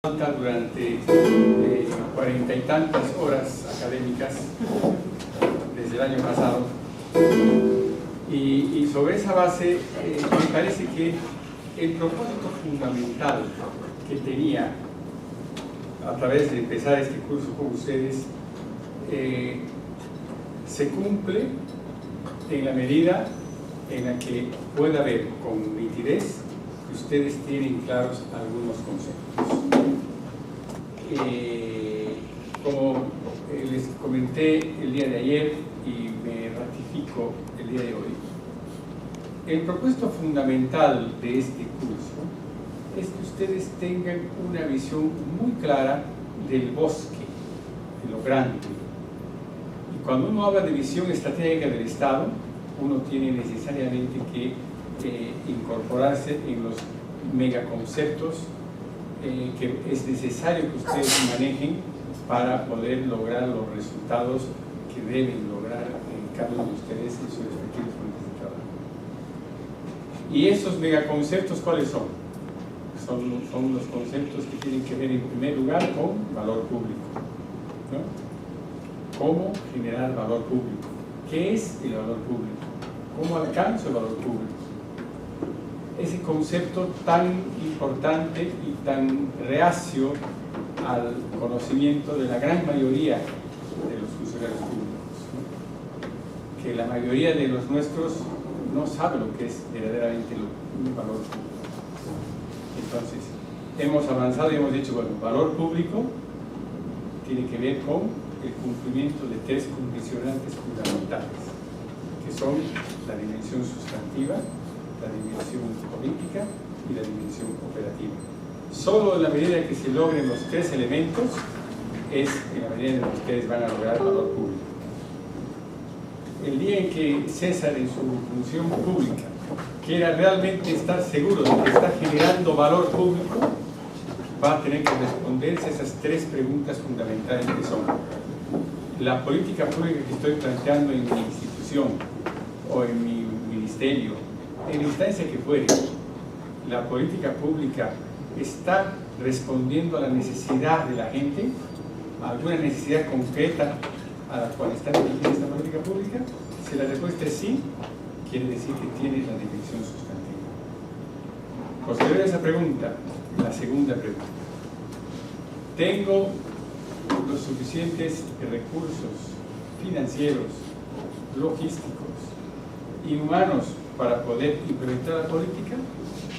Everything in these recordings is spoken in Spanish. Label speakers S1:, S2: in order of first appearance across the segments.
S1: Durante 40 y tantas horas académicas desde el año pasado, y sobre esa base me parece que el propósito fundamental que tenía a través de empezar este curso con ustedes se cumple en la medida en la que pueda ver con nitidez que ustedes tienen claros algunos conceptos. Como les comenté el día de ayer y me ratifico el día de hoy, el propósito fundamental de este curso es que ustedes tengan una visión muy clara del bosque, de lo grande. Y cuando uno habla de visión estratégica del Estado, uno tiene necesariamente que incorporarse en los megaconceptos que es necesario que ustedes manejen para poder lograr los resultados que deben lograr cada uno de ustedes en sus respectivos fuentes de trabajo. ¿Y esos megaconceptos cuáles son? Son los conceptos que tienen que ver en primer lugar con valor público, ¿no? ¿Cómo generar valor público? ¿Qué es el valor público? ¿Cómo alcanzo el valor público? Ese concepto tan importante y tan reacio al conocimiento de la gran mayoría de los funcionarios públicos, ¿no? Que la mayoría de los nuestros no sabe lo que es verdaderamente un valor público. Entonces, hemos avanzado y hemos dicho, bueno, valor público tiene que ver con el cumplimiento de tres condicionantes fundamentales, que son la dimensión sustantiva, la dimensión política y la dimensión operativa. Solo en la medida que se logren los tres elementos es en la medida en que ustedes van a lograr valor público. El día en que César, en su función pública, quiera realmente estar seguro de que está generando valor público, va a tener que responderse esas tres preguntas fundamentales que son: la política pública que estoy planteando en mi institución o en mi ministerio, en la instancia que fuere, la política pública está respondiendo a la necesidad de la gente, a alguna necesidad concreta a la cual está dirigida esta política pública. Si la respuesta es sí, quiere decir que tiene la dimensión sustantiva. Posterior a esa pregunta, la segunda pregunta: ¿tengo los suficientes recursos financieros, logísticos y humanos para poder implementar la política?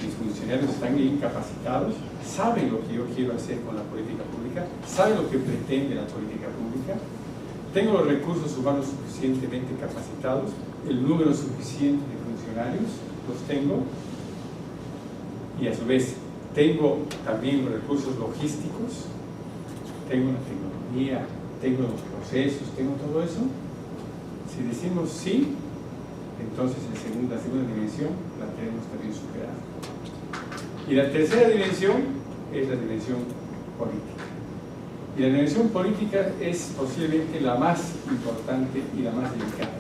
S1: Mis funcionarios están bien capacitados, saben lo que yo quiero hacer con la política pública, saben lo que pretende la política pública. Tengo los recursos humanos suficientemente capacitados, el número suficiente de funcionarios, los tengo, y a su vez tengo también los recursos logísticos, tengo la tecnología, tengo los procesos, tengo todo eso. Si decimos sí, entonces la segunda dimensión la tenemos también superada. Y la tercera dimensión es la dimensión política. Y la dimensión política es posiblemente la más importante y la más delicada,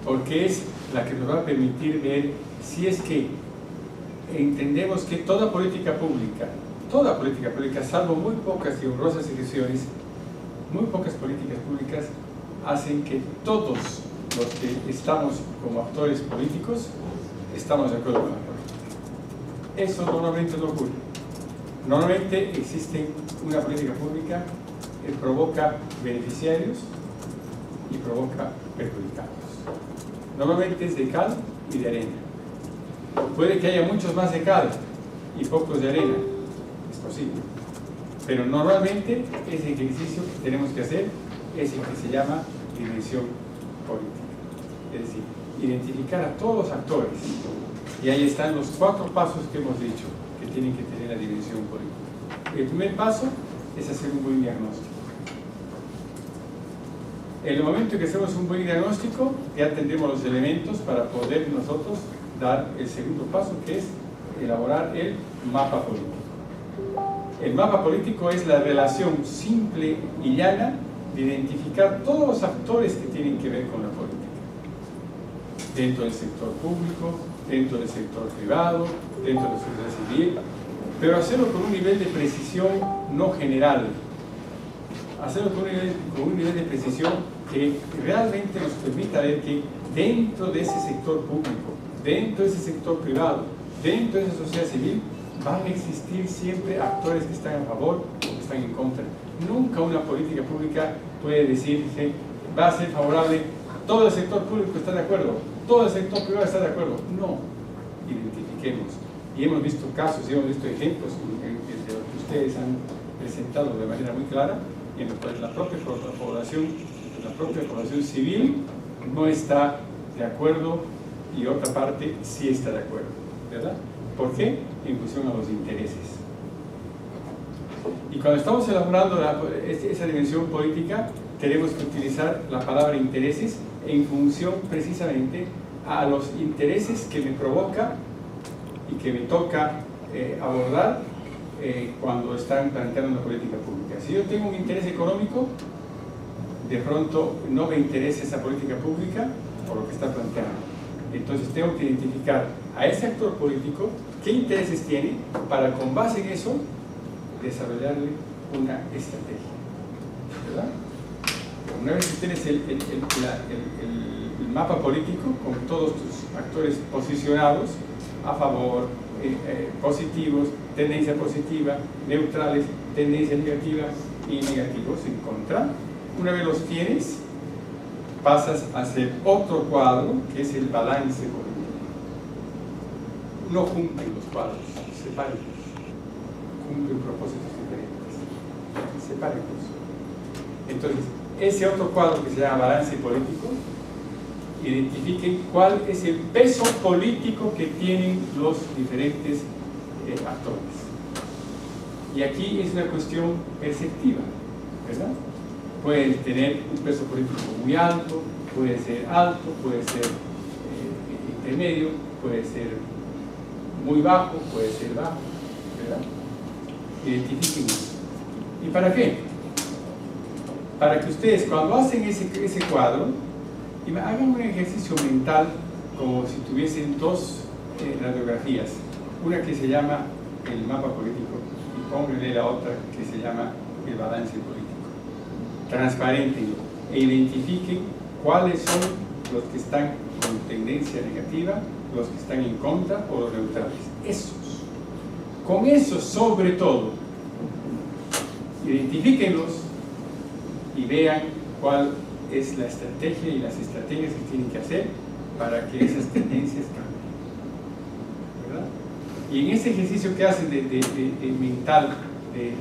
S1: porque es la que nos va a permitir ver si es que entendemos que toda política pública, salvo muy pocas y honrosas excepciones, muy pocas políticas públicas hacen que todos los que estamos como actores políticos estamos de acuerdo con la política. Eso normalmente no ocurre. Normalmente existe una política pública que provoca beneficiarios y provoca perjudicados. Normalmente es de cal y de arena. Puede que haya muchos más de cal y pocos de arena, es posible. Pero normalmente ese ejercicio que tenemos que hacer es el que se llama dimensión política. Es decir, identificar a todos los actores. Y ahí están los 4 pasos que hemos dicho que tienen que tener la dimensión política. El primer paso es hacer un buen diagnóstico. En el momento que hacemos un buen diagnóstico, ya tendremos los elementos para poder nosotros dar el segundo paso, que es elaborar el mapa político. El mapa político es la relación simple y llana de identificar todos los actores que tienen que ver con la política. Dentro del sector público, dentro del sector privado, dentro de la sociedad civil, pero hacerlo con un nivel de precisión no general, hacerlo con un nivel de precisión que realmente nos permita ver que dentro de ese sector público, dentro de ese sector privado, dentro de esa sociedad civil, van a existir siempre actores que están a favor o que están en contra. Nunca una política pública puede decir que va a ser favorable, todo el sector público está de acuerdo, todo el sector privado está de acuerdo. No, identifiquemos. Y hemos visto casos y hemos visto ejemplos de lo que ustedes han presentado de manera muy clara, en los cuales la propia población civil no está de acuerdo y otra parte sí está de acuerdo, ¿verdad? ¿Por qué? En función a los intereses. Y cuando estamos elaborando esa dimensión política, tenemos que utilizar la palabra intereses en función precisamente a los intereses que me provoca y que me toca abordar cuando están planteando una política pública. Si yo tengo un interés económico, de pronto no me interesa esa política pública por lo que está planteando. Entonces tengo que identificar a ese actor político qué intereses tiene para, con base en eso, desarrollarle una estrategia, ¿verdad? Una vez que tienes el mapa político con todos tus actores posicionados a favor, positivos, tendencia positiva, neutrales, tendencia negativa y negativos en contra, una vez los tienes, pasas a hacer otro cuadro que es el balance político. No junten los cuadros, sepárenlos. Cumplen propósitos diferentes, sepárenlos. Entonces, ese otro cuadro que se llama balance político, identifiquen cuál es el peso político que tienen los diferentes actores. Y aquí es una cuestión perceptiva, ¿verdad? Pueden tener un peso político muy alto, puede ser intermedio, puede ser muy bajo, puede ser bajo, ¿verdad? Identifiquen eso. ¿Y para qué? Para que ustedes, cuando hacen ese cuadro, hagan un ejercicio mental como si tuviesen dos radiografías, una que se llama el mapa político y pónganle la otra que se llama el balance político. Transparentenlo e identifiquen cuáles son los que están con tendencia negativa, los que están en contra o los neutrales. Esos. Con esos, sobre todo, identifíquenlos y vean cuál es la estrategia y las estrategias que tienen que hacer para que esas tendencias cambien, ¿verdad? Y en ese ejercicio que hacen de mental, de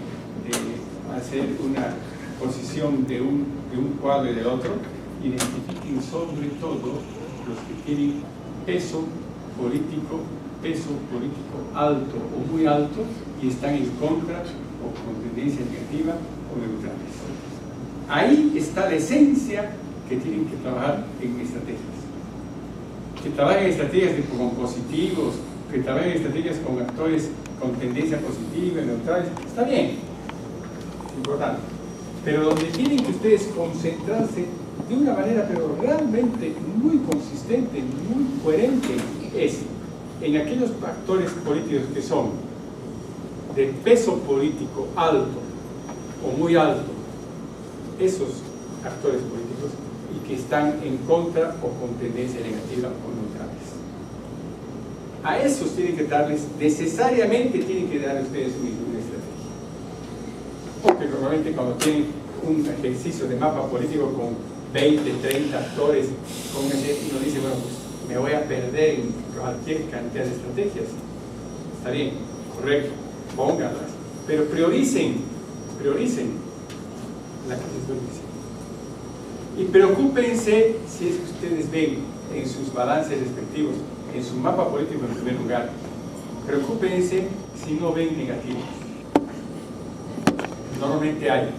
S1: hacer una posición de un cuadro y del otro, identifiquen sobre todo los que tienen peso político alto o muy alto y están en contra o con tendencia negativa o neutrales. Ahí está la esencia que tienen que trabajar en estrategias. Que trabajen estrategias con positivos, que trabajen estrategias con actores con tendencia positiva, neutrales, está bien, es importante. Pero donde tienen que ustedes concentrarse de una manera pero realmente muy consistente, muy coherente, es en aquellos actores políticos que son de peso político alto o muy alto, esos actores políticos, y que están en contra o con tendencia negativa o neutrales. A esos tienen que darles, necesariamente tienen que dar a ustedes una estrategia. Porque normalmente cuando tienen un ejercicio de mapa político con 20, 30 actores, uno dice, bueno, pues me voy a perder en cualquier cantidad de estrategias. Está bien, correcto, pónganlas, pero prioricen la que les estoy diciendo. Y preocúpense, si es que ustedes ven en sus balances respectivos, en su mapa político en primer lugar, preocúpense si no ven negativos. Normalmente hay.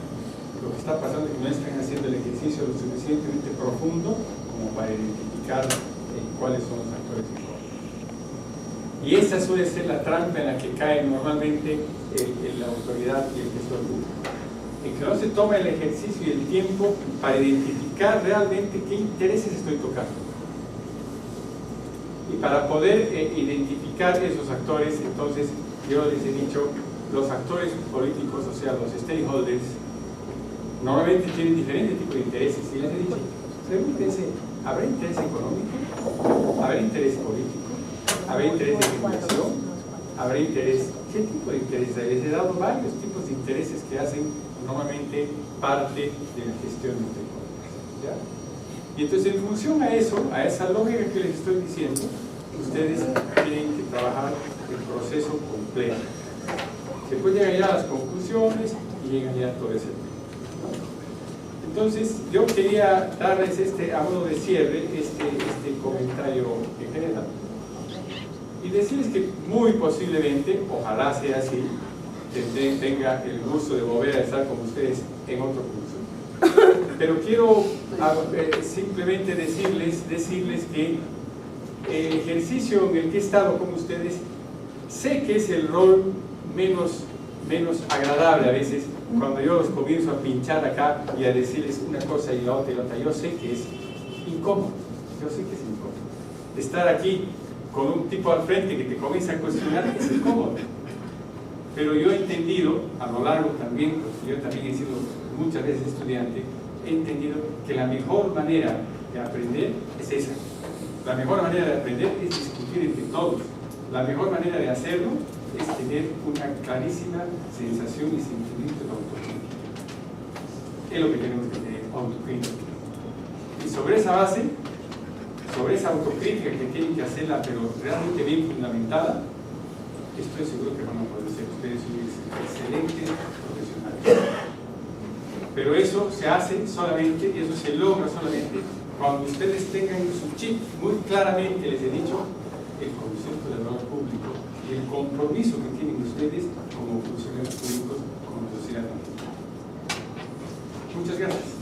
S1: Lo que está pasando es que no están haciendo el ejercicio lo suficientemente profundo como para identificar cuáles son los actores en contra. Y esa suele ser la trampa en la que cae normalmente la autoridad y el gestor público. En que no se toma el ejercicio y el tiempo para identificar realmente qué intereses estoy tocando. Y para poder identificar esos actores, entonces yo les he dicho, los actores políticos, o sea, los stakeholders, normalmente tienen diferentes tipos de intereses. Y les he dicho, pregúntense, ¿habrá interés económico? ¿Habrá interés político? ¿Habrá interés de regulación? ¿Habrá interés? ¿Qué tipo de interés hay? Les he dado varios tipos de intereses que hacen normalmente parte de la gestión de stakeholders, ¿ya? Y entonces, en función a eso, a esa lógica que les estoy diciendo, ustedes tienen que trabajar el proceso completo. Se pueden llegar ya a las conclusiones y llegan ya a todo ese tema. Entonces, yo quería darles a modo de cierre este comentario en general y decirles que muy posiblemente, ojalá sea así, tenga el gusto de volver a estar con ustedes en otro curso. Pero quiero simplemente decirles que el ejercicio en el que he estado con ustedes, sé que es el rol menos agradable a veces, cuando yo los comienzo a pinchar acá y a decirles una cosa y la otra, yo sé que es incómodo, estar aquí con un tipo al frente que te comienza a cuestionar es incómodo. Pero yo he entendido, a lo largo también, porque yo también he sido muchas veces estudiante, he entendido que la mejor manera de aprender es esa. La mejor manera de aprender es discutir entre todos. La mejor manera de hacerlo es tener una clarísima sensación y sentimiento de autocrítica. Es lo que tenemos que tener, autocrítica. Y sobre esa base, sobre esa autocrítica que tienen que hacerla, pero realmente bien fundamentada, estoy seguro que van a poder ser ustedes excelentes profesionales. Pero eso se hace solamente, y eso se logra solamente, cuando ustedes tengan en su chip muy claramente, les he dicho, el concepto del valor público y el compromiso que tienen ustedes como funcionarios públicos con la sociedad. Muchas gracias.